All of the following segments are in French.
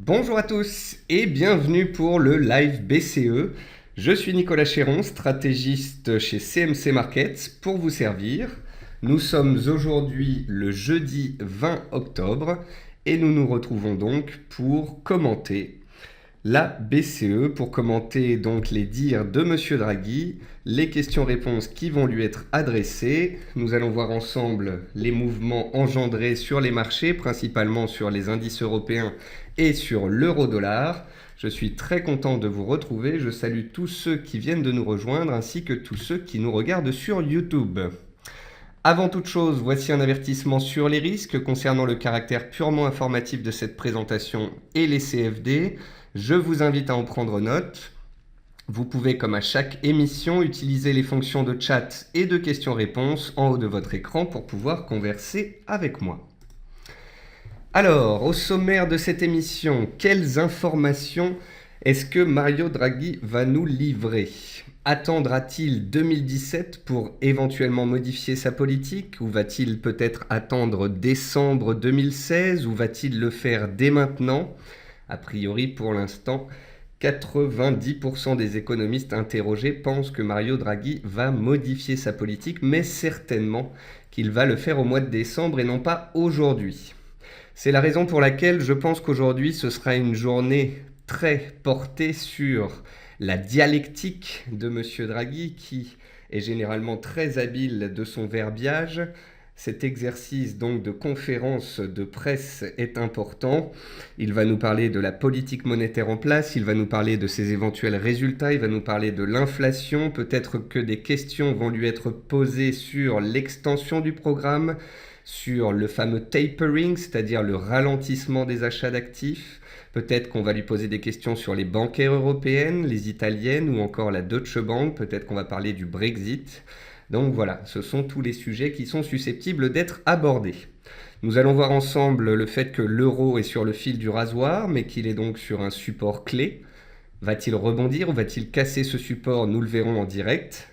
Bonjour à tous et bienvenue pour le live BCE. Je suis Nicolas Chéron, stratégiste chez CMC Markets pour vous servir. Nous sommes aujourd'hui le jeudi 20 octobre et nous nous retrouvons donc pour commenter la BCE, pour commenter donc les dires de Monsieur Draghi, les questions-réponses qui vont lui être adressées. Nous allons voir ensemble les mouvements engendrés sur les marchés, principalement sur les indices européens et sur l'euro-dollar. Je suis très content de vous retrouver. Je salue tous ceux qui viennent de nous rejoindre ainsi que tous ceux qui nous regardent sur YouTube. Avant toute chose, voici un avertissement sur les risques concernant le caractère purement informatif de cette présentation et les CFD. Je vous invite à en prendre note. Vous pouvez, comme à chaque émission, utiliser les fonctions de chat et de questions-réponses en haut de votre écran pour pouvoir converser avec moi. Alors, au sommaire de cette émission, quelles informations est-ce que Mario Draghi va nous livrer ? Attendra-t-il 2017 pour éventuellement modifier sa politique ou va-t-il peut-être attendre décembre 2016 ou va-t-il le faire dès maintenant ? A priori, pour l'instant, 90% des économistes interrogés pensent que Mario Draghi va modifier sa politique, mais certainement qu'il va le faire au mois de décembre et non pas aujourd'hui. C'est la raison pour laquelle je pense qu'aujourd'hui, ce sera une journée très portée sur la dialectique de M. Draghi, qui est généralement très habile de son verbiage. Cet exercice donc de conférence de presse est important. Il va nous parler de la politique monétaire en place, il va nous parler de ses éventuels résultats, il va nous parler de l'inflation, peut-être que des questions vont lui être posées sur l'extension du programme, sur le fameux tapering, c'est-à-dire le ralentissement des achats d'actifs. Peut-être qu'on va lui poser des questions sur les bancaires européennes, les italiennes ou encore la Deutsche Bank. Peut-être qu'on va parler du Brexit. Donc voilà, ce sont tous les sujets qui sont susceptibles d'être abordés. Nous allons voir ensemble le fait que l'euro est sur le fil du rasoir, mais qu'il est donc sur un support clé. Va-t-il rebondir ou va-t-il casser ce support ? Nous le verrons en direct.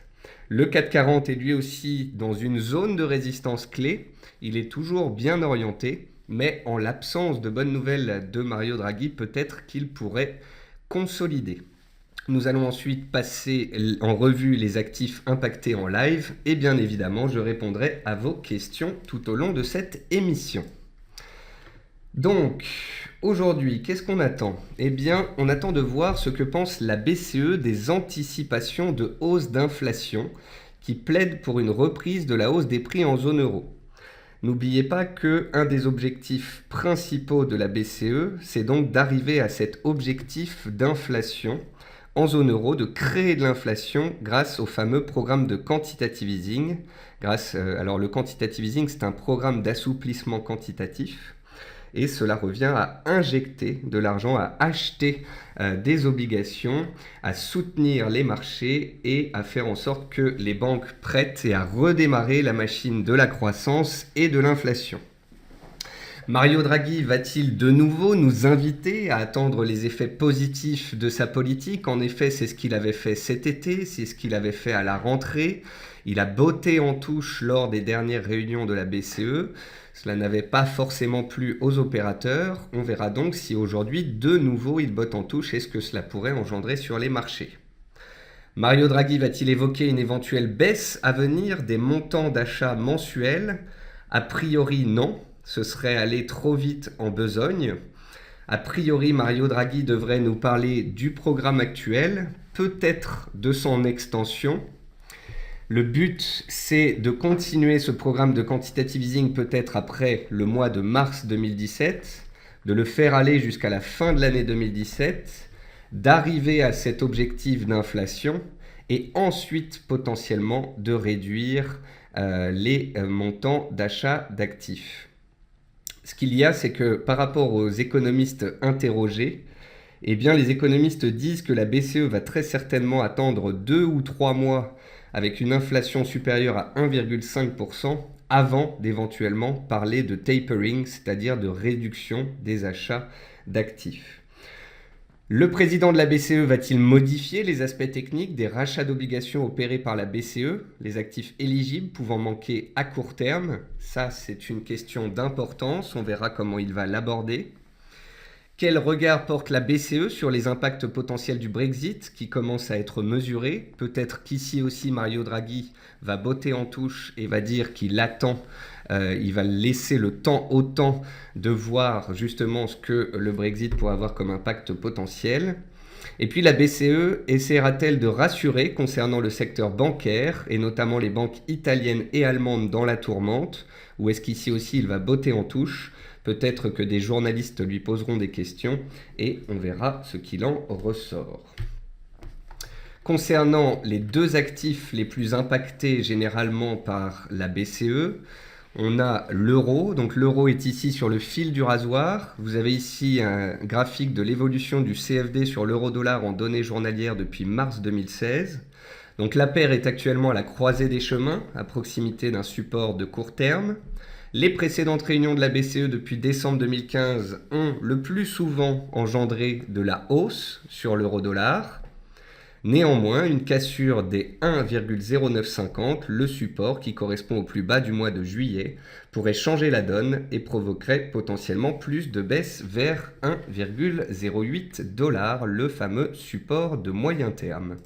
Le CAC 40 est lui aussi dans une zone de résistance clé. Il est toujours bien orienté, mais en l'absence de bonnes nouvelles de Mario Draghi, peut-être qu'il pourrait consolider. Nous allons ensuite passer en revue les actifs impactés en live et bien évidemment, je répondrai à vos questions tout au long de cette émission. Donc, aujourd'hui, qu'est-ce qu'on attend ? Eh bien, on attend de voir ce que pense la BCE des anticipations de hausse d'inflation qui plaident pour une reprise de la hausse des prix en zone euro. N'oubliez pas qu'un des objectifs principaux de la BCE, c'est donc d'arriver à cet objectif d'inflation en zone euro, de créer de l'inflation grâce au fameux programme de quantitative easing. Alors le quantitative easing, c'est un programme d'assouplissement quantitatif et cela revient à injecter de l'argent, à acheter des obligations, à soutenir les marchés et à faire en sorte que les banques prêtent et à redémarrer la machine de la croissance et de l'inflation. Mario Draghi va-t-il de nouveau nous inviter à attendre les effets positifs de sa politique ? En effet, c'est ce qu'il avait fait cet été, c'est ce qu'il avait fait à la rentrée. Il a botté en touche lors des dernières réunions de la BCE. Cela n'avait pas forcément plu aux opérateurs. On verra donc si aujourd'hui, de nouveau, il botte en touche et ce que cela pourrait engendrer sur les marchés. Mario Draghi va-t-il évoquer une éventuelle baisse à venir des montants d'achat mensuels ? A priori, non. Ce serait aller trop vite en besogne. A priori, Mario Draghi devrait nous parler du programme actuel, peut-être de son extension. Le but, c'est de continuer ce programme de quantitative easing peut-être après le mois de mars 2017, de le faire aller jusqu'à la fin de l'année 2017, d'arriver à cet objectif d'inflation et ensuite potentiellement de réduire les montants d'achat d'actifs. Ce qu'il y a, c'est que par rapport aux économistes interrogés, eh bien, les économistes disent que la BCE va très certainement attendre 2 ou 3 mois avec une inflation supérieure à 1,5% avant d'éventuellement parler de tapering, c'est-à-dire de réduction des achats d'actifs. Le président de la BCE va-t-il modifier les aspects techniques des rachats d'obligations opérés par la BCE, les actifs éligibles pouvant manquer à court terme ? Ça, c'est une question d'importance, on verra comment il va l'aborder. Quel regard porte la BCE sur les impacts potentiels du Brexit qui commencent à être mesurés? Peut-être qu'ici aussi Mario Draghi va botter en touche et va dire qu'il attend, il va laisser le temps au temps de voir justement ce que le Brexit pourrait avoir comme impact potentiel. Et puis la BCE essaiera-t-elle de rassurer concernant le secteur bancaire et notamment les banques italiennes et allemandes dans la tourmente? Ou est-ce qu'ici aussi il va botter en touche? Peut-être que des journalistes lui poseront des questions et on verra ce qu'il en ressort. Concernant les deux actifs les plus impactés généralement par la BCE, on a l'euro. Donc l'euro est ici sur le fil du rasoir. Vous avez ici un graphique de l'évolution du CFD sur l'euro-dollar en données journalières depuis mars 2016. Donc la paire est actuellement à la croisée des chemins, à proximité d'un support de court terme. Les précédentes réunions de la BCE depuis décembre 2015 ont le plus souvent engendré de la hausse sur l'euro-dollar. Néanmoins, une cassure des 1,0950, le support qui correspond au plus bas du mois de juillet, pourrait changer la donne et provoquerait potentiellement plus de baisse vers 1,08$, le fameux support de moyen terme.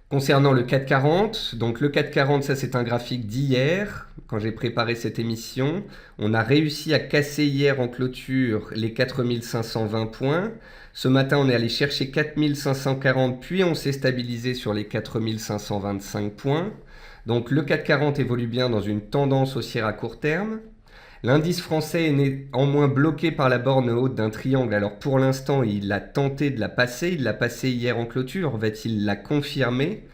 Concernant le CAC 40, donc le CAC 40, ça c'est un graphique d'hier, quand j'ai préparé cette émission. On a réussi à casser hier en clôture les 4520 points. Ce matin, on est allé chercher 4540, puis on s'est stabilisé sur les 4525 points. Donc le CAC 40 évolue bien dans une tendance haussière à court terme. L'indice français est néanmoins bloqué par la borne haute d'un triangle. Alors pour l'instant, il a tenté de la passer. Il l'a passé hier en clôture. En fait, il l'a confirmé.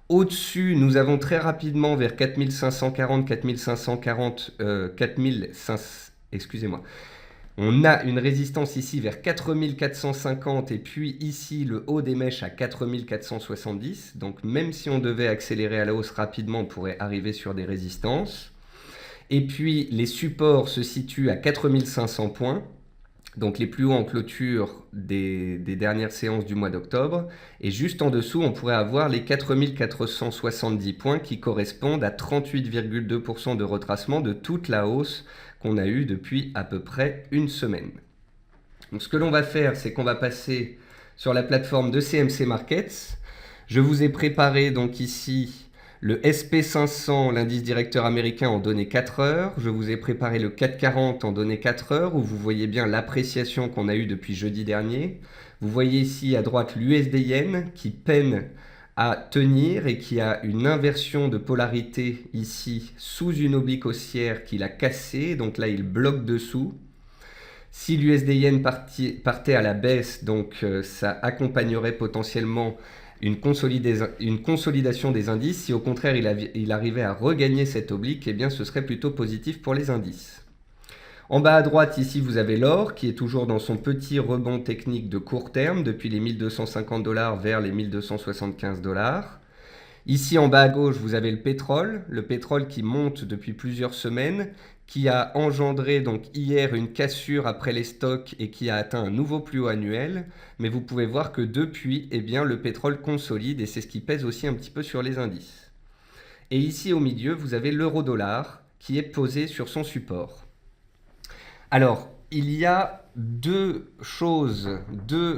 Au-dessus, nous avons très rapidement vers 4540, 4540, 4500, excusez-moi. On a une résistance ici vers 4450 et puis ici le haut des mèches à 4470. Donc même si on devait accélérer à la hausse rapidement, on pourrait arriver sur des résistances. Et puis les supports se situent à 4500 points, donc les plus hauts en clôture des dernières séances du mois d'octobre. Et juste en dessous, on pourrait avoir les 4470 points qui correspondent à 38,2% de retracement de toute la hausse qu'on a eue depuis à peu près une semaine. Donc ce que l'on va faire, c'est qu'on va passer sur la plateforme de CMC Markets. Je vous ai préparé donc ici le SP500, l'indice directeur américain, en données 4 heures. Je vous ai préparé le CAC 40 en données 4 heures, où vous voyez bien l'appréciation qu'on a eue depuis jeudi dernier. Vous voyez ici à droite l'USD-Yen qui peine à tenir et qui a une inversion de polarité ici sous une oblique haussière qu'il a cassée. Donc là, il bloque dessous. Si l'USD-Yen partait à la baisse, donc ça accompagnerait potentiellement une consolidation des indices. Si au contraire il arrivait à regagner cette oblique, eh bien ce serait plutôt positif pour les indices. En bas à droite, ici, vous avez l'or qui est toujours dans son petit rebond technique de court terme depuis les 1250$ vers les 1275$. Ici, en bas à gauche, vous avez le pétrole qui monte depuis plusieurs semaines, qui a engendré donc hier une cassure après les stocks et qui a atteint un nouveau plus haut annuel. Mais vous pouvez voir que depuis, eh bien, le pétrole consolide et c'est ce qui pèse aussi un petit peu sur les indices. Et ici, au milieu, vous avez l'euro-dollar qui est posé sur son support. Alors, il y a deux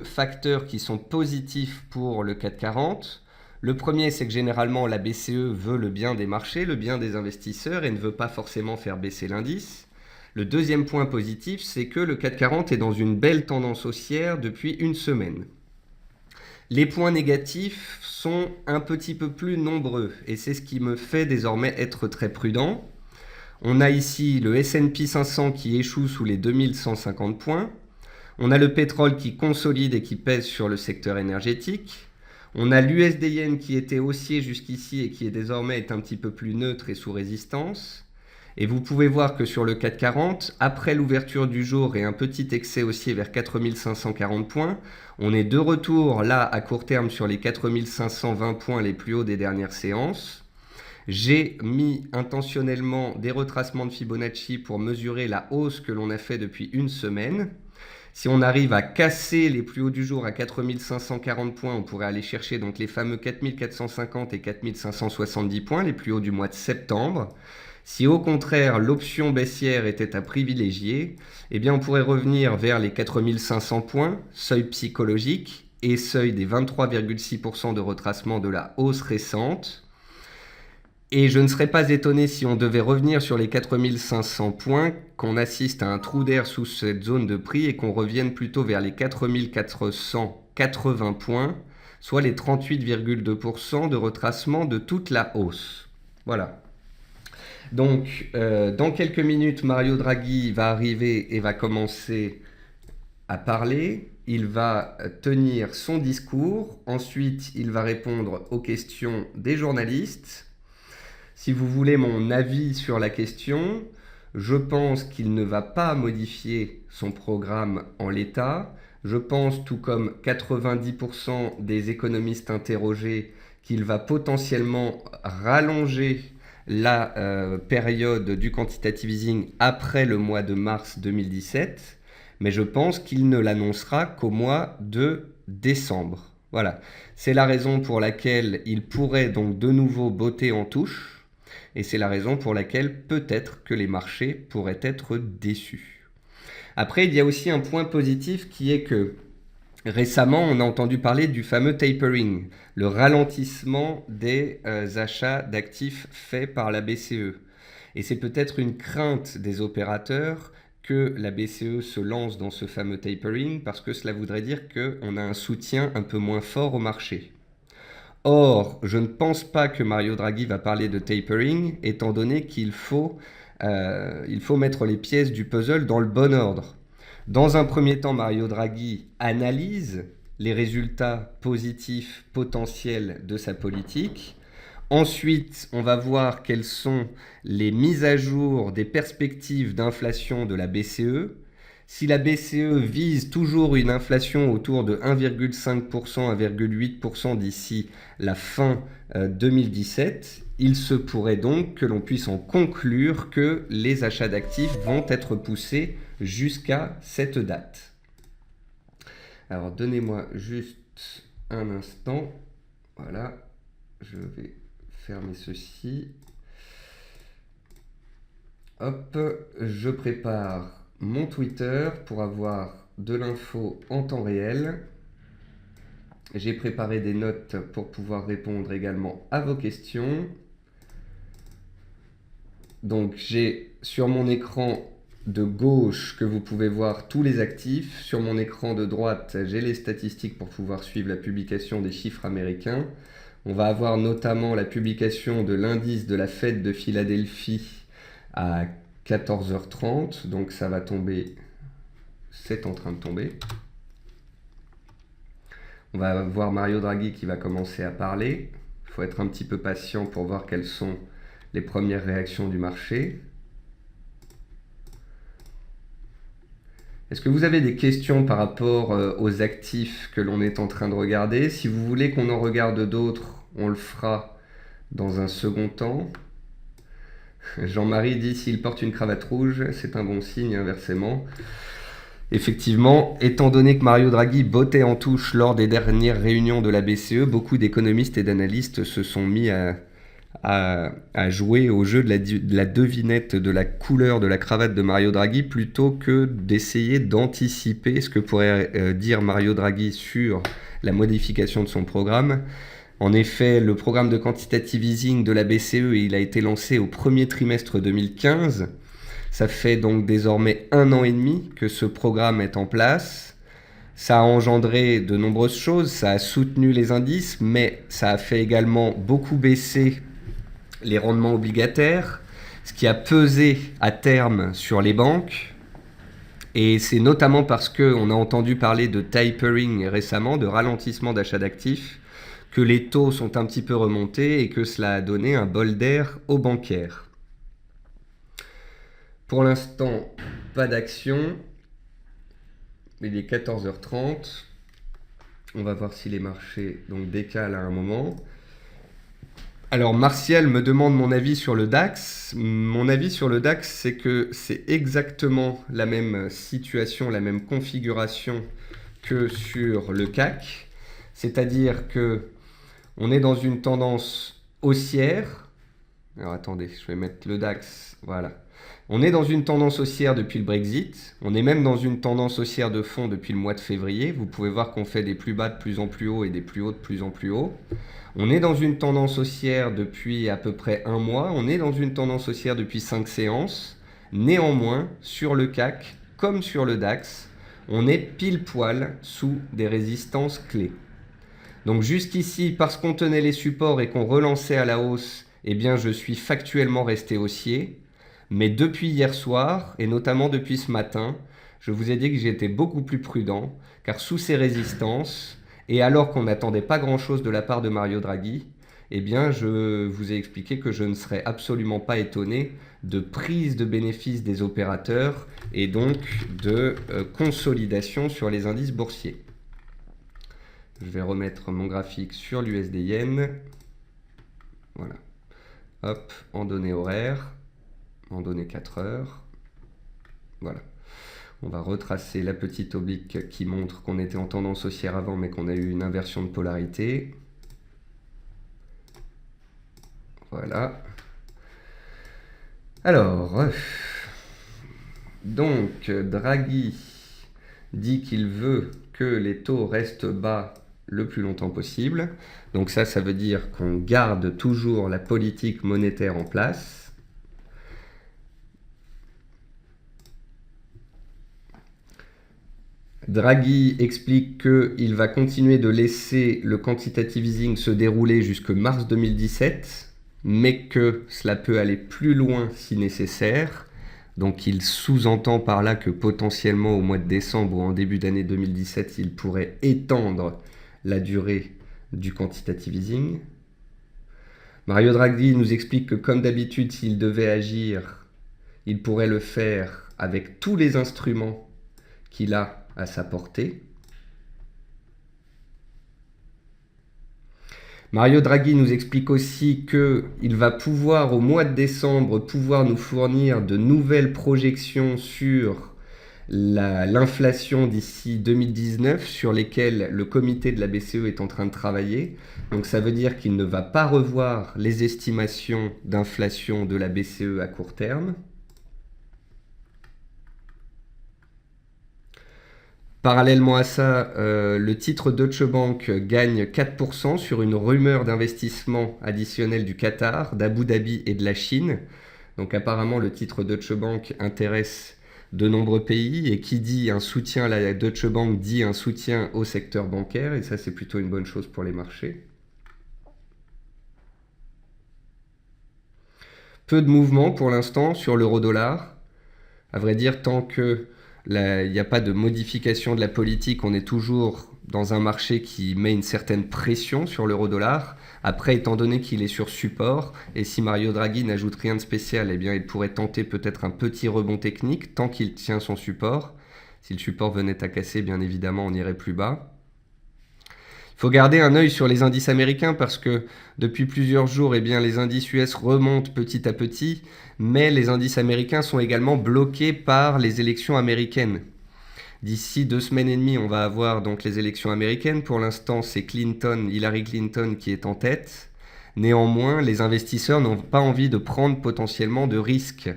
facteurs qui sont positifs pour le CAC 40. Le premier, c'est que généralement la BCE veut le bien des marchés, le bien des investisseurs et ne veut pas forcément faire baisser l'indice. Le deuxième point positif, c'est que le CAC 40 est dans une belle tendance haussière depuis une semaine. Les points négatifs sont un petit peu plus nombreux et c'est ce qui me fait désormais être très prudent. On a ici le S&P 500 qui échoue sous les 2150 points. On a le pétrole qui consolide et qui pèse sur le secteur énergétique. On a l'USD-Yen qui était haussier jusqu'ici et qui est désormais un petit peu plus neutre et sous résistance. Et vous pouvez voir que sur le CAC 40, après l'ouverture du jour et un petit excès haussier vers 4540 points, on est de retour là à court terme sur les 4520 points les plus hauts des dernières séances. J'ai mis intentionnellement des retracements de Fibonacci pour mesurer la hausse que l'on a fait depuis une semaine. Si on arrive à casser les plus hauts du jour à 4540 points, on pourrait aller chercher donc les fameux 4450 et 4570 points, les plus hauts du mois de septembre. Si au contraire l'option baissière était à privilégier, eh bien on pourrait revenir vers les 4500 points, seuil psychologique et seuil des 23,6% de retracement de la hausse récente. Et je ne serais pas étonné si on devait revenir sur les 4500 points, qu'on assiste à un trou d'air sous cette zone de prix et qu'on revienne plutôt vers les 4480 points, soit les 38,2% de retracement de toute la hausse. Voilà. Donc, dans quelques minutes, Mario Draghi va arriver et va commencer à parler. Il va tenir son discours. Ensuite, il va répondre aux questions des journalistes. Si vous voulez mon avis sur la question, je pense qu'il ne va pas modifier son programme en l'état. Je pense, tout comme 90% des économistes interrogés, qu'il va potentiellement rallonger la période du quantitative easing après le mois de mars 2017, mais je pense qu'il ne l'annoncera qu'au mois de décembre. Voilà, c'est la raison pour laquelle il pourrait donc de nouveau botter en touche, et c'est la raison pour laquelle peut-être que les marchés pourraient être déçus. Après, il y a aussi un point positif qui est que récemment, on a entendu parler du fameux tapering, le ralentissement des achats d'actifs faits par la BCE. Et c'est peut-être une crainte des opérateurs que la BCE se lance dans ce fameux tapering parce que cela voudrait dire qu'on a un soutien un peu moins fort au marché. Or, je ne pense pas que Mario Draghi va parler de tapering, étant donné qu'il faut mettre les pièces du puzzle dans le bon ordre. Dans un premier temps, Mario Draghi analyse les résultats positifs potentiels de sa politique. Ensuite, on va voir quelles sont les mises à jour des perspectives d'inflation de la BCE. Si la BCE vise toujours une inflation autour de 1,5%, 1,8% d'ici la fin 2017, il se pourrait donc que l'on puisse en conclure que les achats d'actifs vont être poussés jusqu'à cette date. Alors donnez-moi juste un instant. Voilà, je vais fermer ceci. Hop, je prépare mon Twitter pour avoir de l'info en temps réel. J'ai préparé des notes pour pouvoir répondre également à vos questions. Donc j'ai sur mon écran de gauche que vous pouvez voir tous les actifs. Sur mon écran de droite, j'ai les statistiques pour pouvoir suivre la publication des chiffres américains. On va avoir notamment la publication de l'indice de la Fed de Philadelphie à 14h30. Donc ça va tomber, c'est en train de tomber. On va voir Mario Draghi qui va commencer à parler. Il faut être un petit peu patient pour voir quelles sont les premières réactions du marché. Est-ce que vous avez des questions par rapport aux actifs que l'on est en train de regarder? Si vous voulez qu'on en regarde d'autres, on le fera dans un second temps. Jean-Marie dit s'il porte une cravate rouge, c'est un bon signe, inversement. Effectivement, étant donné que Mario Draghi bottait en touche lors des dernières réunions de la BCE, beaucoup d'économistes et d'analystes se sont mis à jouer au jeu de la devinette de la couleur de la cravate de Mario Draghi plutôt que d'essayer d'anticiper ce que pourrait dire Mario Draghi sur la modification de son programme. En effet, le programme de quantitative easing de la BCE, il a été lancé au premier trimestre 2015. Ça fait donc désormais 1 an et demi que ce programme est en place. Ça a engendré de nombreuses choses, ça a soutenu les indices, mais ça a fait également beaucoup baisser les rendements obligataires, ce qui a pesé à terme sur les banques. Et c'est notamment parce qu'on a entendu parler de tapering récemment, de ralentissement d'achat d'actifs, que les taux sont un petit peu remontés et que cela a donné un bol d'air aux bancaires. Pour l'instant, pas d'action. Il est 14h30. On va voir si les marchés donc décalent à un moment. Alors Martial me demande mon avis sur le DAX. Mon avis sur le DAX, c'est que c'est exactement la même situation, la même configuration que sur le CAC. C'est-à-dire que on est dans une tendance haussière. Alors attendez, je vais mettre le DAX. Voilà. On est dans une tendance haussière depuis le Brexit. On est même dans une tendance haussière de fond depuis le mois de février. Vous pouvez voir qu'on fait des plus bas de plus en plus haut et des plus hauts de plus en plus haut. On est dans une tendance haussière depuis à peu près un mois. On est dans une tendance haussière depuis 5 séances. Néanmoins, sur le CAC comme sur le DAX, on est pile poil sous des résistances clés. Donc jusqu'ici, parce qu'on tenait les supports et qu'on relançait à la hausse, eh bien je suis factuellement resté haussier. Mais depuis hier soir, et notamment depuis ce matin, je vous ai dit que j'étais beaucoup plus prudent, car sous ces résistances, et alors qu'on n'attendait pas grand-chose de la part de Mario Draghi, eh bien je vous ai expliqué que je ne serais absolument pas étonné de prise de bénéfices des opérateurs et donc de consolidation sur les indices boursiers. Je vais remettre mon graphique sur l'USD Yen. Voilà. Hop, en données horaires, en données 4 heures. Voilà. On va retracer la petite oblique qui montre qu'on était en tendance haussière avant, mais qu'on a eu une inversion de polarité. Voilà. Alors, donc, Draghi dit qu'il veut que les taux restent bas le plus longtemps possible. Donc ça veut dire qu'on garde toujours la politique monétaire en place. Draghi explique qu'il va continuer de laisser le quantitative easing se dérouler jusque mars 2017, mais que cela peut aller plus loin si nécessaire. Donc il sous-entend par là que potentiellement au mois de décembre ou en début d'année 2017, il pourrait étendre la durée du quantitative easing. Mario Draghi nous explique que comme d'habitude, s'il devait agir, il pourrait le faire avec tous les instruments qu'il a à sa portée. Mario Draghi nous explique aussi qu'il va pouvoir, au mois de décembre, nous fournir de nouvelles projections sur l'inflation d'ici 2019 sur lesquelles le comité de la BCE est en train de travailler. Donc ça veut dire qu'il ne va pas revoir les estimations d'inflation de la BCE à court terme. Parallèlement à ça, le titre Deutsche Bank gagne 4% sur une rumeur d'investissement additionnel du Qatar, d'Abu Dhabi et de la Chine. Donc apparemment, le titre Deutsche Bank intéresse de nombreux pays, et qui dit un soutien à la Deutsche Bank dit un soutien au secteur bancaire, et ça c'est plutôt une bonne chose pour les marchés. Peu de mouvement pour l'instant sur l'euro-dollar. À vrai dire, tant que il n'y a pas de modification de la politique, on est toujours dans un marché qui met une certaine pression sur l'euro-dollar. Après, étant donné qu'il est sur support, et si Mario Draghi n'ajoute rien de spécial, eh bien, il pourrait tenter peut-être un petit rebond technique tant qu'il tient son support. Si le support venait à casser, bien évidemment, on irait plus bas. Il faut garder un œil sur les indices américains parce que depuis plusieurs jours, eh bien, les indices US remontent petit à petit, mais les indices américains sont également bloqués par les élections américaines. D'ici 2 semaines et demie, on va avoir donc les élections américaines. Pour l'instant, c'est Hillary Clinton qui est en tête. Néanmoins, les investisseurs n'ont pas envie de prendre potentiellement de risques.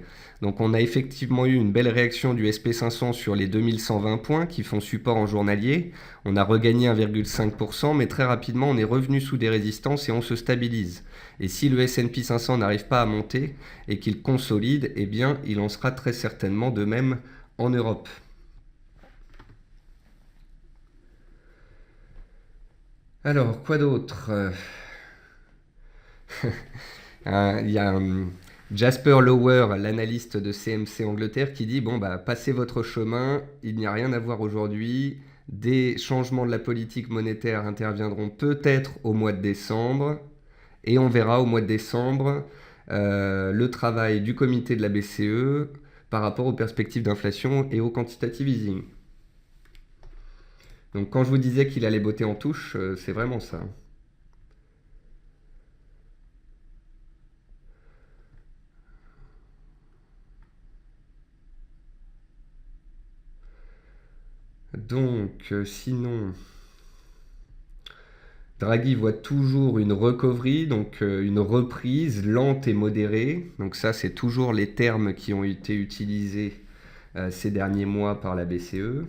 Donc on a effectivement eu une belle réaction du SP500 sur les 2120 points qui font support en journalier. On a regagné 1,5%, mais très rapidement on est revenu sous des résistances et on se stabilise. Et si le S&P 500 n'arrive pas à monter et qu'il consolide, eh bien il en sera très certainement de même en Europe. Alors, quoi d'autre? Il y a Jasper Lower, l'analyste de CMC Angleterre, qui dit, bon, bah, passez votre chemin, il n'y a rien à voir aujourd'hui, des changements de la politique monétaire interviendront peut-être au mois de décembre, et on verra au mois de décembre le travail du comité de la BCE par rapport aux perspectives d'inflation et au quantitative easing. Donc quand je vous disais qu'il allait botter en touche, c'est vraiment ça. Donc sinon, Draghi voit toujours une recovery, donc une reprise lente et modérée. Donc ça, c'est toujours les termes qui ont été utilisés ces derniers mois par la BCE.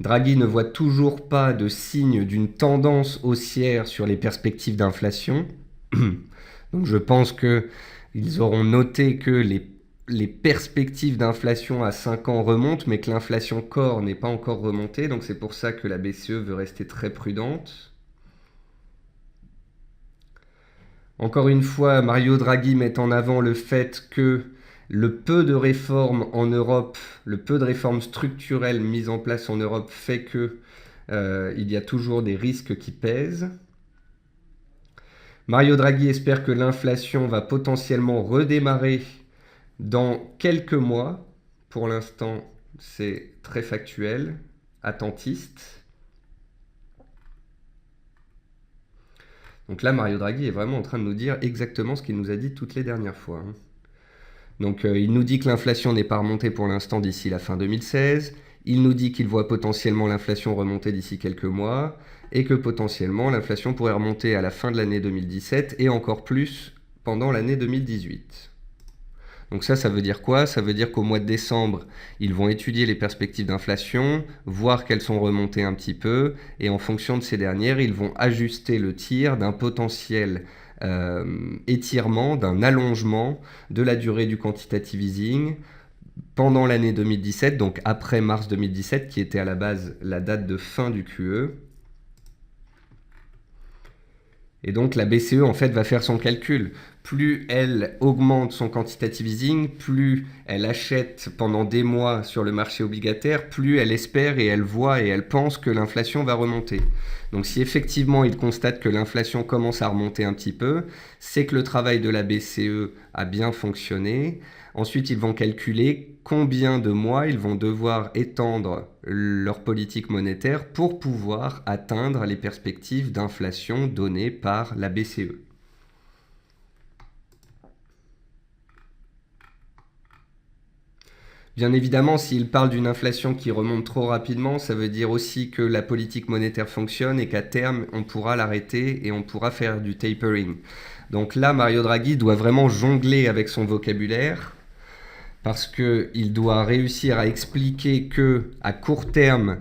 Draghi ne voit toujours pas de signe d'une tendance haussière sur les perspectives d'inflation. Donc je pense qu'ils auront noté que les perspectives d'inflation à 5 ans remontent, mais que l'inflation core n'est pas encore remontée. Donc c'est pour ça que la BCE veut rester très prudente. Encore une fois, Mario Draghi met en avant le fait que le peu de réformes en Europe, le peu de réformes structurelles mises en place en Europe fait que il y a toujours des risques qui pèsent. Mario Draghi espère que l'inflation va potentiellement redémarrer dans quelques mois. Pour l'instant, c'est très factuel, attentiste. Donc là, Mario Draghi est vraiment en train de nous dire exactement ce qu'il nous a dit toutes les dernières fois. Donc il nous dit que l'inflation n'est pas remontée pour l'instant d'ici la fin 2016. Il nous dit qu'il voit potentiellement l'inflation remonter d'ici quelques mois et que potentiellement l'inflation pourrait remonter à la fin de l'année 2017 et encore plus pendant l'année 2018. Donc ça veut dire quoi? Ça veut dire qu'au mois de décembre, ils vont étudier les perspectives d'inflation, voir qu'elles sont remontées un petit peu, et en fonction de ces dernières, ils vont ajuster le tir d'un potentiel étirement, d'un allongement de la durée du quantitative easing pendant l'année 2017, donc après mars 2017, qui était à la base la date de fin du QE. Et donc la BCE en fait va faire son calcul. Plus elle augmente son quantitative easing, plus elle achète pendant des mois sur le marché obligataire, plus elle espère et elle voit et elle pense que l'inflation va remonter. Donc si effectivement il constate que l'inflation commence à remonter un petit peu, c'est que le travail de la BCE a bien fonctionné. Ensuite, ils vont calculer combien de mois ils vont devoir étendre leur politique monétaire pour pouvoir atteindre les perspectives d'inflation données par la BCE. Bien évidemment, s'il parle d'une inflation qui remonte trop rapidement, ça veut dire aussi que la politique monétaire fonctionne et qu'à terme, on pourra l'arrêter et on pourra faire du tapering. Donc là, Mario Draghi doit vraiment jongler avec son vocabulaire parce qu'il doit réussir à expliquer qu'à court terme,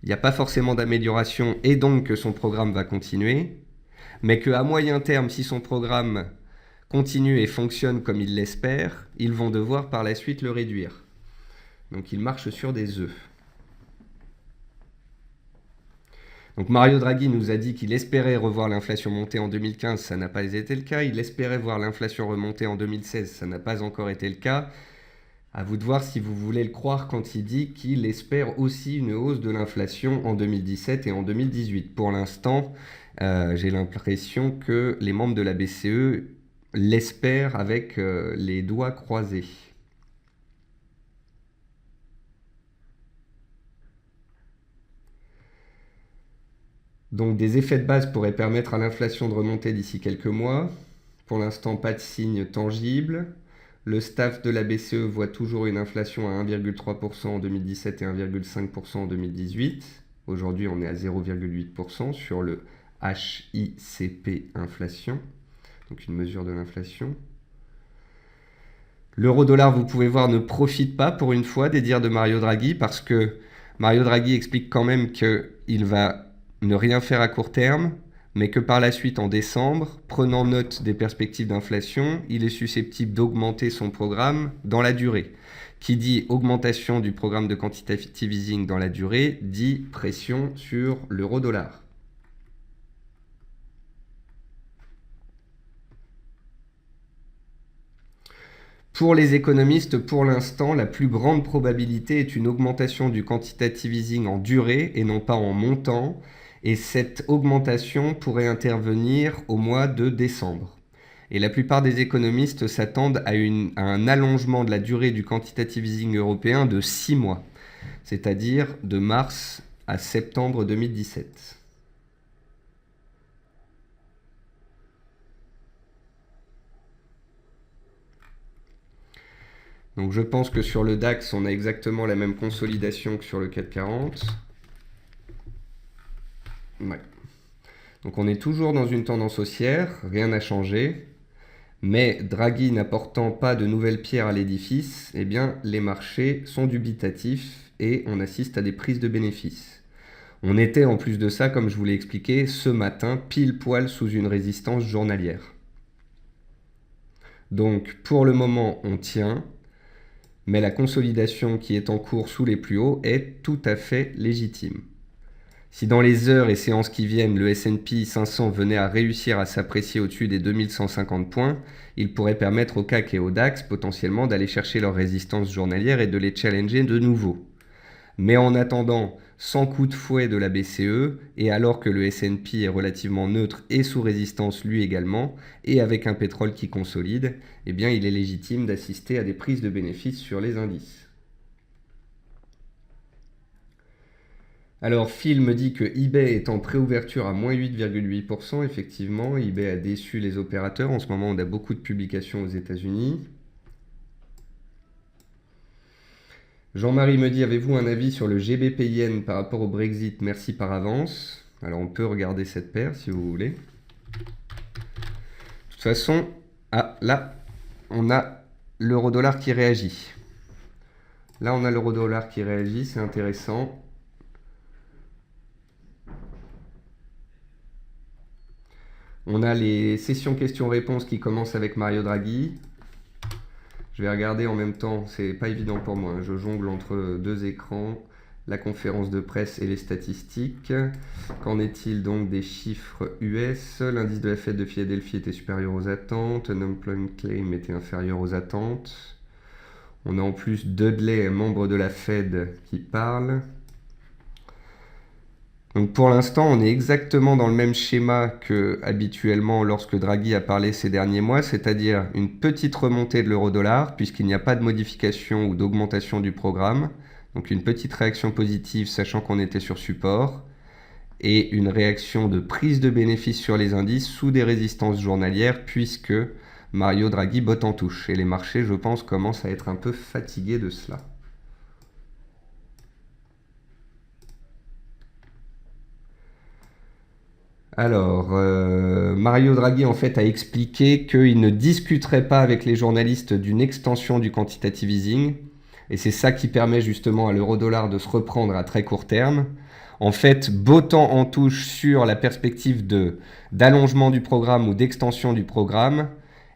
il n'y a pas forcément d'amélioration et donc que son programme va continuer, mais qu'à moyen terme, si son programme continue et fonctionne comme il l'espère, ils vont devoir par la suite le réduire. Donc il marche sur des œufs. Donc Mario Draghi nous a dit qu'il espérait revoir l'inflation monter en 2015, ça n'a pas été le cas. Il espérait voir l'inflation remonter en 2016, ça n'a pas encore été le cas. À vous de voir si vous voulez le croire quand il dit qu'il espère aussi une hausse de l'inflation en 2017 et en 2018. Pour l'instant, j'ai l'impression que les membres de la BCE l'espèrent avec les doigts croisés. Donc des effets de base pourraient permettre à l'inflation de remonter d'ici quelques mois. Pour l'instant, pas de signe tangible. Le staff de la BCE voit toujours une inflation à 1,3% en 2017 et 1,5% en 2018. Aujourd'hui, on est à 0,8% sur le HICP inflation, donc une mesure de l'inflation. L'euro-dollar, vous pouvez voir, ne profite pas pour une fois des dires de Mario Draghi parce que Mario Draghi explique quand même qu'il va ne rien faire à court terme, mais que par la suite, en décembre, prenant note des perspectives d'inflation, il est susceptible d'augmenter son programme dans la durée. Qui dit augmentation du programme de quantitative easing dans la durée, dit pression sur l'euro-dollar. Pour les économistes, pour l'instant, la plus grande probabilité est une augmentation du quantitative easing en durée et non pas en montant. Et cette augmentation pourrait intervenir au mois de décembre. Et la plupart des économistes s'attendent à un allongement de la durée du quantitative easing européen de 6 mois, c'est-à-dire de mars à septembre 2017. Donc je pense que sur le DAX, on a exactement la même consolidation que sur le CAC 40. Ouais. Donc on est toujours dans une tendance haussière, rien n'a changé. Mais Draghi n'apportant pas de nouvelles pierres à l'édifice, eh bien les marchés sont dubitatifs et on assiste à des prises de bénéfices. On était en plus de ça, comme je vous l'ai expliqué, ce matin pile poil sous une résistance journalière. Donc pour le moment on tient, mais la consolidation qui est en cours sous les plus hauts est tout à fait légitime. Si dans les heures et séances qui viennent, le S&P 500 venait à réussir à s'apprécier au-dessus des 2150 points, il pourrait permettre au CAC et au DAX potentiellement d'aller chercher leur résistance journalière et de les challenger de nouveau. Mais en attendant, sans coup de fouet de la BCE, et alors que le S&P est relativement neutre et sous résistance lui également, et avec un pétrole qui consolide, eh bien il est légitime d'assister à des prises de bénéfices sur les indices. Alors, Phil me dit que eBay est en préouverture à moins 8,8%. Effectivement, eBay a déçu les opérateurs. En ce moment, on a beaucoup de publications aux États-Unis. Jean-Marie me dit, avez-vous un avis sur le GBP Yen par rapport au Brexit? Merci par avance. Alors, on peut regarder cette paire si vous voulez. De toute façon, là, on a l'euro-dollar qui réagit. Là, on a l'euro-dollar qui réagit, c'est intéressant. On a les sessions questions-réponses qui commencent avec Mario Draghi. Je vais regarder en même temps, c'est pas évident pour moi, hein. Je jongle entre deux écrans, la conférence de presse et les statistiques. Qu'en est-il donc des chiffres US? L'indice de la Fed de Philadelphie était supérieur aux attentes, unemployment claim était inférieur aux attentes. On a en plus Dudley, membre de la Fed, qui parle. Donc pour l'instant, on est exactement dans le même schéma que habituellement lorsque Draghi a parlé ces derniers mois, c'est-à-dire une petite remontée de l'euro-dollar, puisqu'il n'y a pas de modification ou d'augmentation du programme. Donc une petite réaction positive, sachant qu'on était sur support, et une réaction de prise de bénéfice sur les indices sous des résistances journalières, puisque Mario Draghi botte en touche. Et les marchés, je pense, commencent à être un peu fatigués de cela. Alors, Mario Draghi en fait a expliqué qu'il ne discuterait pas avec les journalistes d'une extension du quantitative easing. Et c'est ça qui permet justement à l'euro-dollar de se reprendre à très court terme. En fait, bottant en touche sur la perspective d'allongement du programme ou d'extension du programme,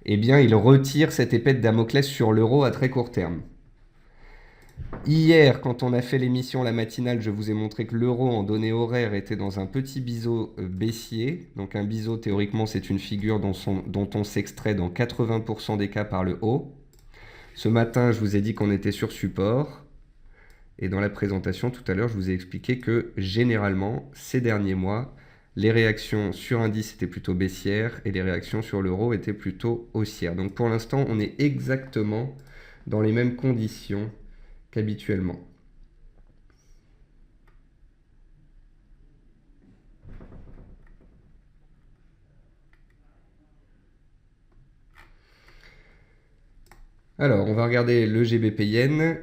eh bien, il retire cette épée de Damoclès sur l'euro à très court terme. Hier, quand on a fait l'émission la matinale, je vous ai montré que l'euro en données horaires était dans un petit biseau baissier. Donc un biseau, théoriquement, c'est une figure dont on s'extrait dans 80% des cas par le haut. Ce matin, je vous ai dit qu'on était sur support. Et dans la présentation tout à l'heure, je vous ai expliqué que généralement, ces derniers mois, les réactions sur indice étaient plutôt baissières et les réactions sur l'euro étaient plutôt haussières. Donc pour l'instant, on est exactement dans les mêmes conditions qu'habituellement. Alors, on va regarder le GBP Yen.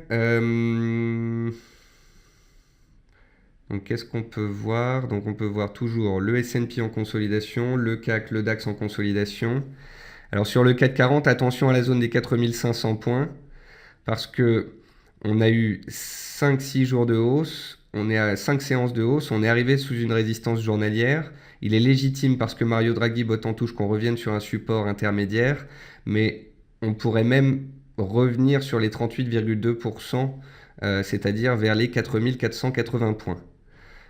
Donc, qu'est-ce qu'on peut voir? Donc, on peut voir toujours le S&P en consolidation, le CAC, le DAX en consolidation. Alors, sur le CAC 40, attention à la zone des 4500 points, parce que on a eu 5-6 jours de hausse, on est à 5 séances de hausse, on est arrivé sous une résistance journalière. Il est légitime parce que Mario Draghi botte en touche qu'on revienne sur un support intermédiaire, mais on pourrait même revenir sur les 38,2%, c'est-à-dire vers les 4480 points.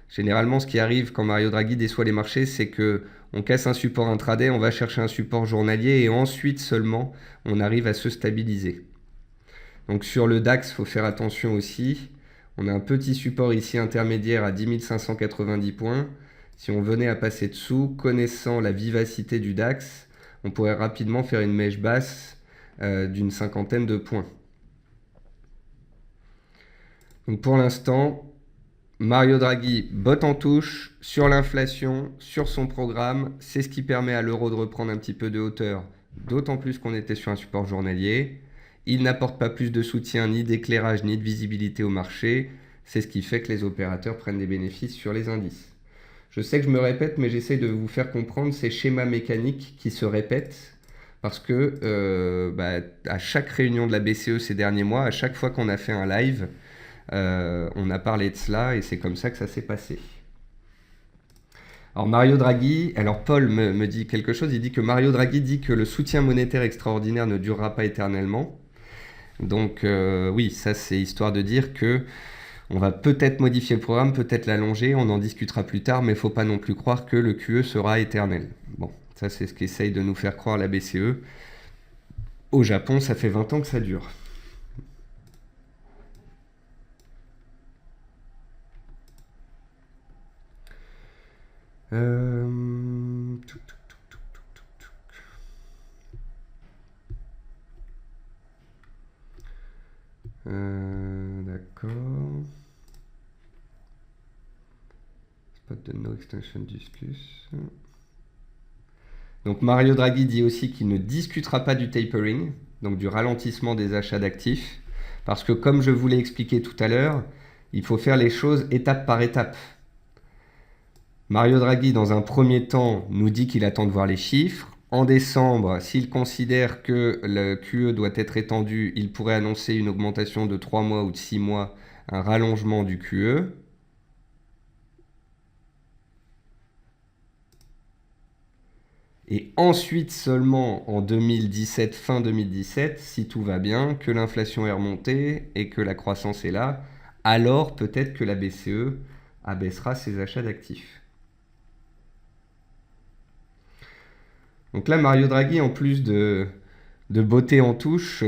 Généralement, ce qui arrive quand Mario Draghi déçoit les marchés, c'est que on casse un support intraday, on va chercher un support journalier et ensuite seulement on arrive à se stabiliser. Donc sur le DAX, il faut faire attention aussi. On a un petit support ici intermédiaire à 10 590 points. Si on venait à passer dessous, connaissant la vivacité du DAX, on pourrait rapidement faire une mèche basse d'une cinquantaine de points. Donc pour l'instant, Mario Draghi botte en touche sur l'inflation, sur son programme. C'est ce qui permet à l'euro de reprendre un petit peu de hauteur, d'autant plus qu'on était sur un support journalier. Il n'apporte pas plus de soutien, ni d'éclairage, ni de visibilité au marché. C'est ce qui fait que les opérateurs prennent des bénéfices sur les indices. Je sais que je me répète, mais j'essaie de vous faire comprendre ces schémas mécaniques qui se répètent parce que à chaque réunion de la BCE ces derniers mois, à chaque fois qu'on a fait un live, on a parlé de cela et c'est comme ça que ça s'est passé. Alors Mario Draghi, alors Paul me dit quelque chose, il dit que Mario Draghi dit que le soutien monétaire extraordinaire ne durera pas éternellement. Donc oui, ça c'est histoire de dire que on va peut-être modifier le programme, peut-être l'allonger, on en discutera plus tard, mais il ne faut pas non plus croire que le QE sera éternel. Bon, ça c'est ce qu'essaye de nous faire croire la BCE. Au Japon, ça fait 20 ans que ça dure. D'accord. Spot de no extension discuss. Donc Mario Draghi dit aussi qu'il ne discutera pas du tapering, donc du ralentissement des achats d'actifs, parce que comme je vous l'ai expliqué tout à l'heure, il faut faire les choses étape par étape. Mario Draghi, dans un premier temps, nous dit qu'il attend de voir les chiffres. En décembre, s'il considère que le QE doit être étendu, il pourrait annoncer une augmentation de 3 mois ou de 6 mois, un rallongement du QE. Et ensuite seulement en 2017, fin 2017, si tout va bien, que l'inflation est remontée et que la croissance est là, alors peut-être que la BCE abaissera ses achats d'actifs. Donc là, Mario Draghi, en plus de beauté en touche,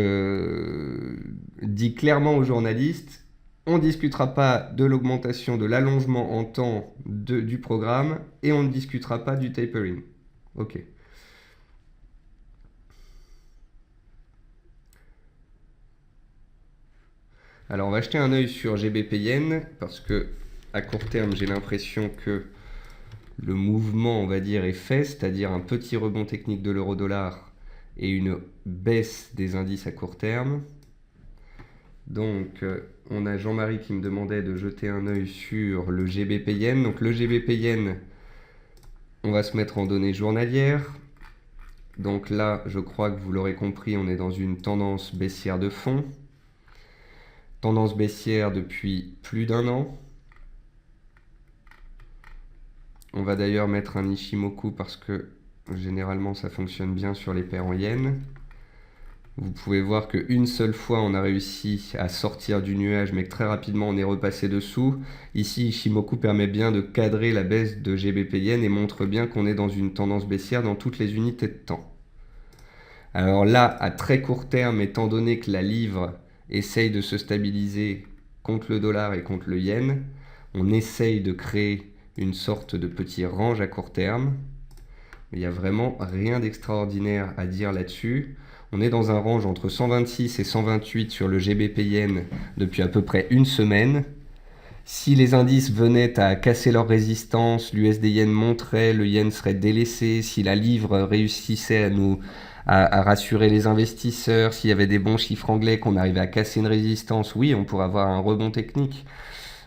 dit clairement aux journalistes, on ne discutera pas de l'augmentation, de l'allongement en temps du programme et on ne discutera pas du tapering. Ok. Alors on va jeter un œil sur GBP Yen parce que à court terme j'ai l'impression que le mouvement on va dire est fait, c'est-à-dire un petit rebond technique de l'euro-dollar et une baisse des indices à court terme. Donc on a Jean-Marie qui me demandait de jeter un œil sur le GBP Yen. Donc le GBP Yen, on va se mettre en données journalières. Donc là je crois que vous l'aurez compris, on est dans une tendance baissière de fond. Tendance baissière depuis plus d'un an. On va d'ailleurs mettre un Ishimoku parce que généralement ça fonctionne bien sur les paires en yens. Vous pouvez voir qu'une seule fois on a réussi à sortir du nuage mais que très rapidement on est repassé dessous. Ici Ishimoku permet bien de cadrer la baisse de GBP Yen et montre bien qu'on est dans une tendance baissière dans toutes les unités de temps. Alors là, à très court terme, étant donné que la livre essaye de se stabiliser contre le dollar et contre le yen, on essaye de créer une sorte de petit range à court terme. Il n'y a vraiment rien d'extraordinaire à dire là-dessus. On est dans un range entre 126 et 128 sur le GBP Yen depuis à peu près une semaine. Si les indices venaient à casser leur résistance, l'USD Yen monterait, le yen serait délaissé. Si la livre réussissait à rassurer les investisseurs, s'il y avait des bons chiffres anglais, qu'on arrivait à casser une résistance, oui, on pourrait avoir un rebond technique.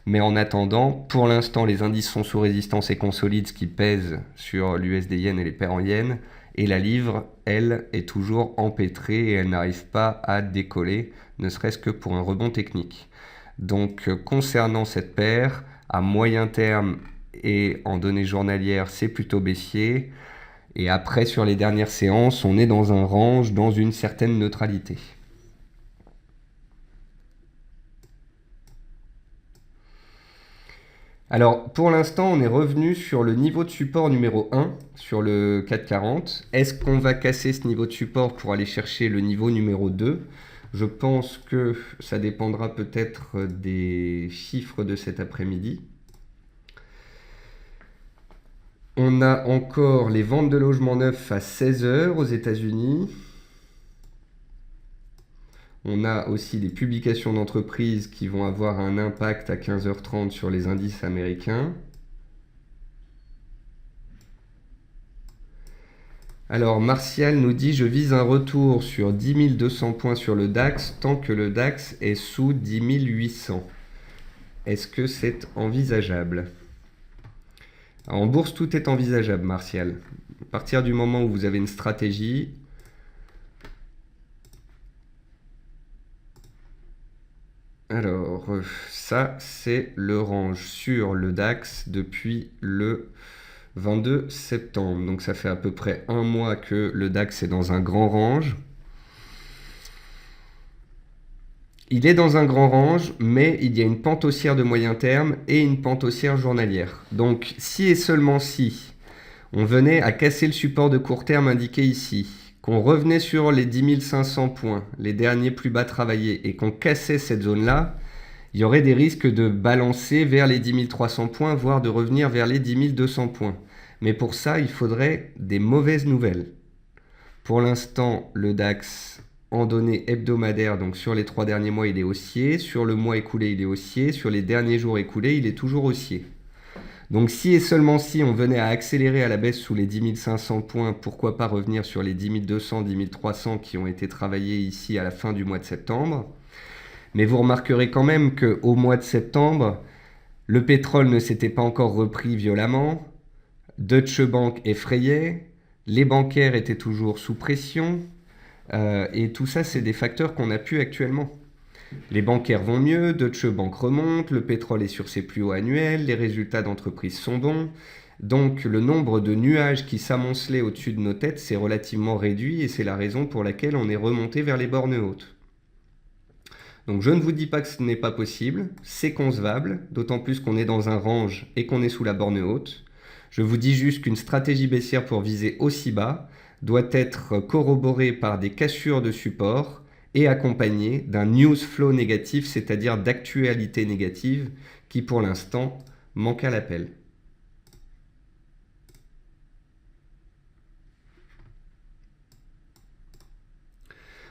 Mais en attendant, pour l'instant, les indices sont sous résistance et consolident, ce qui pèse sur l'USD Yen et les paires en yens. Et la livre, elle, est toujours empêtrée et elle n'arrive pas à décoller, ne serait-ce que pour un rebond technique. Donc, concernant cette paire, à moyen terme et en données journalières, c'est plutôt baissier. Et après, sur les dernières séances, on est dans un range, dans une certaine neutralité. Alors, pour l'instant, on est revenu sur le niveau de support numéro 1, sur le 440. Est-ce qu'on va casser ce niveau de support pour aller chercher le niveau numéro 2 ? Je pense que ça dépendra peut-être des chiffres de cet après-midi. On a encore les ventes de logements neufs à 16h aux États-Unis. On a aussi des publications d'entreprises qui vont avoir un impact à 15h30 sur les indices américains. Alors, Martial nous dit « Je vise un retour sur 10 200 points sur le DAX tant que le DAX est sous 10 800. » Est-ce que c'est envisageable ? Alors, en bourse, tout est envisageable, Martial. À partir du moment où vous avez une stratégie, alors ça c'est le range sur le DAX depuis le 22 septembre. Donc ça fait à peu près un mois que le DAX est dans un grand range. Il est dans un grand range, mais il y a une pente haussière de moyen terme et une pente haussière journalière. Donc si et seulement si on venait à casser le support de court terme indiqué ici, qu'on revenait sur les 10 500 points, les derniers plus bas travaillés, et qu'on cassait cette zone-là, il y aurait des risques de balancer vers les 10 300 points, voire de revenir vers les 10 200 points. Mais pour ça, il faudrait des mauvaises nouvelles. Pour l'instant, le DAX en données hebdomadaires, donc sur les 3 derniers mois, il est haussier. Sur le mois écoulé, il est haussier. Sur les derniers jours écoulés, il est toujours haussier. Donc si et seulement si on venait à accélérer à la baisse sous les 10 500 points, pourquoi pas revenir sur les 10 200, 10 300 qui ont été travaillés ici à la fin du mois de septembre. Mais vous remarquerez quand même qu'au mois de septembre, le pétrole ne s'était pas encore repris violemment, Deutsche Bank effrayait, les bancaires étaient toujours sous pression, et tout ça, c'est des facteurs qu'on n'a plus actuellement. Les bancaires vont mieux, Deutsche Bank remonte, le pétrole est sur ses plus hauts annuels, les résultats d'entreprise sont bons. Donc le nombre de nuages qui s'amoncelaient au-dessus de nos têtes s'est relativement réduit et c'est la raison pour laquelle on est remonté vers les bornes hautes. Donc je ne vous dis pas que ce n'est pas possible, c'est concevable, d'autant plus qu'on est dans un range et qu'on est sous la borne haute. Je vous dis juste qu'une stratégie baissière pour viser aussi bas doit être corroborée par des cassures de support et accompagnée d'un news flow négatif, c'est-à-dire d'actualité négative, qui pour l'instant manque à l'appel.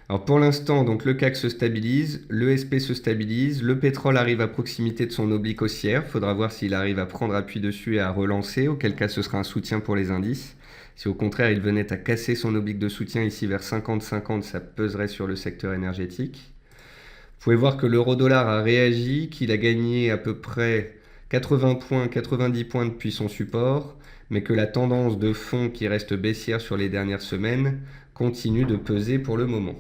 Alors pour l'instant, donc le CAC se stabilise, le SP se stabilise, le pétrole arrive à proximité de son oblique haussière. Il faudra voir s'il arrive à prendre appui dessus et à relancer, auquel cas ce sera un soutien pour les indices. Si au contraire il venait à casser son oblique de soutien ici vers 50-50, ça peserait sur le secteur énergétique. Vous pouvez voir que l'euro-dollar a réagi, qu'il a gagné à peu près 80 points, 90 points depuis son support, mais que la tendance de fond qui reste baissière sur les dernières semaines continue de peser pour le moment.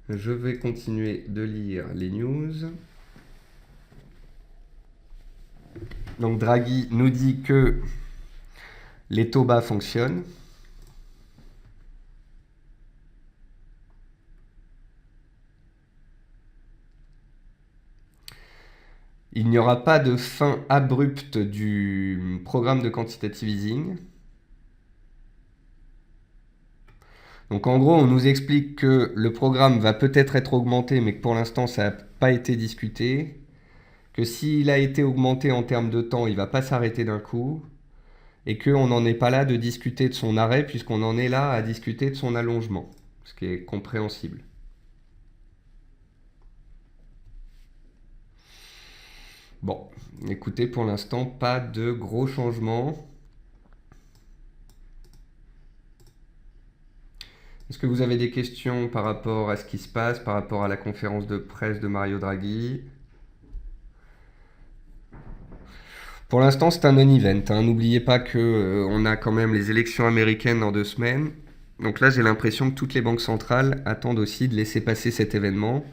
Je vais continuer de lire les news. Donc Draghi nous dit que les taux bas fonctionnent. Il n'y aura pas de fin abrupte du programme de quantitative easing. Donc en gros, on nous explique que le programme va peut-être être augmenté, mais que pour l'instant, ça n'a pas été discuté. Que s'il a été augmenté en termes de temps, il ne va pas s'arrêter d'un coup. Et qu'on n'en est pas là de discuter de son arrêt, puisqu'on en est là à discuter de son allongement. Ce qui est compréhensible. Bon, écoutez, pour l'instant, pas de gros changements. Est-ce que vous avez des questions par rapport à ce qui se passe, par rapport à la conférence de presse de Mario Draghi? Pour l'instant, c'est un non-event. Hein. N'oubliez pas qu'on a quand même les élections américaines dans 2 semaines. Donc là, j'ai l'impression que toutes les banques centrales attendent aussi de laisser passer cet événement.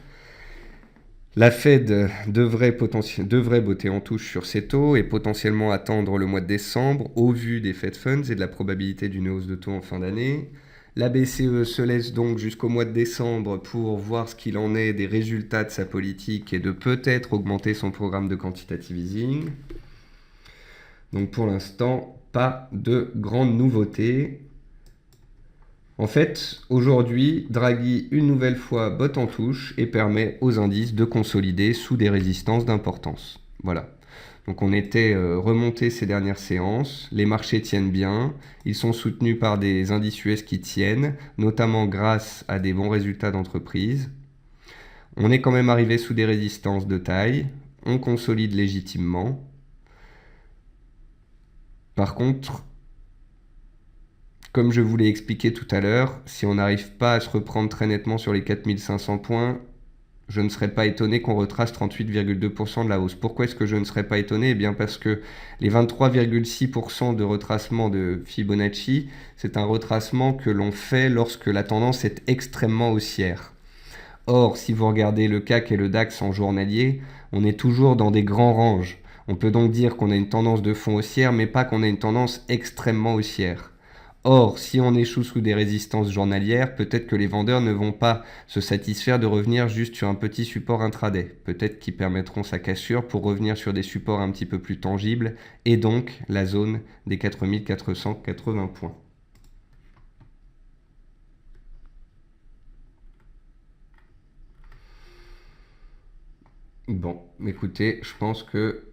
La Fed devrait botter en touche sur ses taux et potentiellement attendre le mois de décembre au vu des Fed Funds et de la probabilité d'une hausse de taux en fin d'année. La BCE se laisse donc jusqu'au mois de décembre pour voir ce qu'il en est des résultats de sa politique et de peut-être augmenter son programme de quantitative easing. Donc pour l'instant, pas de grandes nouveautés. En fait, aujourd'hui, Draghi, une nouvelle fois, botte en touche et permet aux indices de consolider sous des résistances d'importance. Voilà. Donc on était remonté ces dernières séances, les marchés tiennent bien, ils sont soutenus par des indices US qui tiennent, notamment grâce à des bons résultats d'entreprise. On est quand même arrivé sous des résistances de taille, on consolide légitimement. Par contre, comme je vous l'ai expliqué tout à l'heure, si on n'arrive pas à se reprendre très nettement sur les 4500 points, je ne serais pas étonné qu'on retrace 38,2% de la hausse. Pourquoi est-ce que je ne serais pas étonné? Eh bien parce que les 23,6% de retracement de Fibonacci, c'est un retracement que l'on fait lorsque la tendance est extrêmement haussière. Or, si vous regardez le CAC et le DAX en journalier, on est toujours dans des grands ranges. On peut donc dire qu'on a une tendance de fond haussière, mais pas qu'on a une tendance extrêmement haussière. Or, si on échoue sous des résistances journalières, peut-être que les vendeurs ne vont pas se satisfaire de revenir juste sur un petit support intraday. Peut-être qu'ils permettront sa cassure pour revenir sur des supports un petit peu plus tangibles et donc la zone des 4480 points. Bon, écoutez, je pense que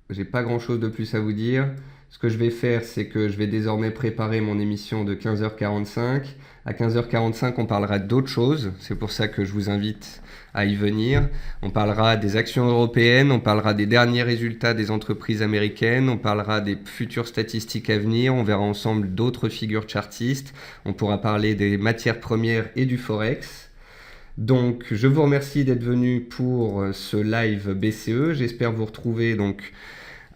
j'ai pas grand-chose de plus à vous dire. Ce que je vais faire, c'est que je vais désormais préparer mon émission de 15h45. À 15h45, on parlera d'autres choses. C'est pour ça que je vous invite à y venir. On parlera des actions européennes, on parlera des derniers résultats des entreprises américaines, on parlera des futures statistiques à venir, on verra ensemble d'autres figures chartistes, on pourra parler des matières premières et du forex. Donc, je vous remercie d'être venu pour ce live BCE. J'espère vous retrouver donc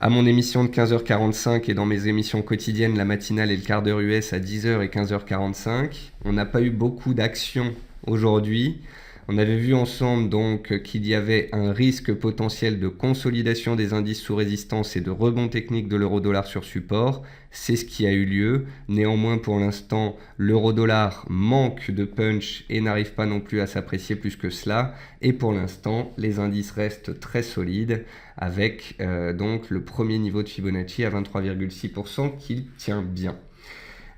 à mon émission de 15h45 et dans mes émissions quotidiennes, la matinale et le quart d'heure US à 10h et 15h45. On n'a pas eu beaucoup d'actions aujourd'hui. On avait vu ensemble donc qu'il y avait un risque potentiel de consolidation des indices sous résistance et de rebond technique de l'euro-dollar sur support. C'est ce qui a eu lieu. Néanmoins, pour l'instant, l'euro-dollar manque de punch et n'arrive pas non plus à s'apprécier plus que cela. Et pour l'instant, les indices restent très solides avec donc le premier niveau de Fibonacci à 23,6% qu'il tient bien.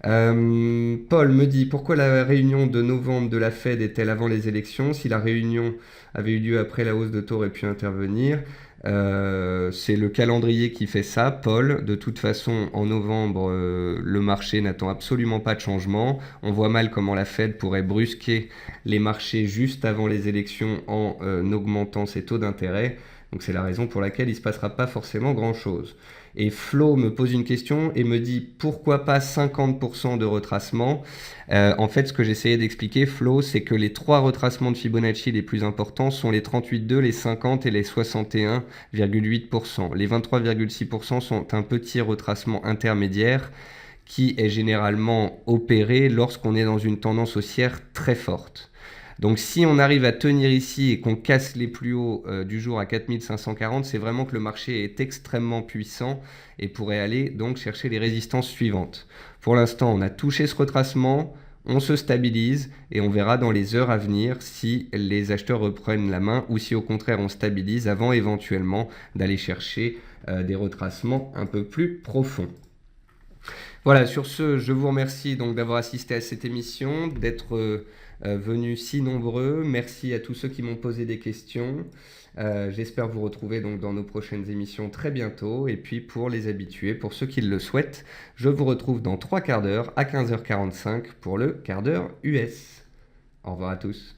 Paul me dit pourquoi la réunion de novembre de la Fed est-elle avant les élections? Si la réunion avait eu lieu après, la hausse de taux aurait pu intervenir. C'est le calendrier qui fait ça, Paul. De toute façon, en novembre, le marché n'attend absolument pas de changement. On voit mal comment la Fed pourrait brusquer les marchés juste avant les élections en augmentant ses taux d'intérêt. Donc c'est la raison pour laquelle il ne se passera pas forcément grand-chose. Et Flo me pose une question et me dit pourquoi pas 50% de retracement. En fait, ce que j'essayais d'expliquer, Flo, c'est que les trois retracements de Fibonacci les plus importants sont les 38,2, les 50 et les 61,8%. Les 23,6% sont un petit retracement intermédiaire qui est généralement opéré lorsqu'on est dans une tendance haussière très forte. Donc si on arrive à tenir ici et qu'on casse les plus hauts du jour à 4540, c'est vraiment que le marché est extrêmement puissant et pourrait aller donc chercher les résistances suivantes. Pour l'instant, on a touché ce retracement, on se stabilise et on verra dans les heures à venir si les acheteurs reprennent la main ou si au contraire on stabilise avant éventuellement d'aller chercher des retracements un peu plus profonds. Voilà, sur ce, je vous remercie donc d'avoir assisté à cette émission, d'être venus si nombreux. Merci à tous ceux qui m'ont posé des questions. J'espère vous retrouver donc dans nos prochaines émissions très bientôt. Et puis pour les habitués, pour ceux qui le souhaitent, je vous retrouve dans 3 quarts d'heure à 15h45 pour le quart d'heure US. Au revoir à tous.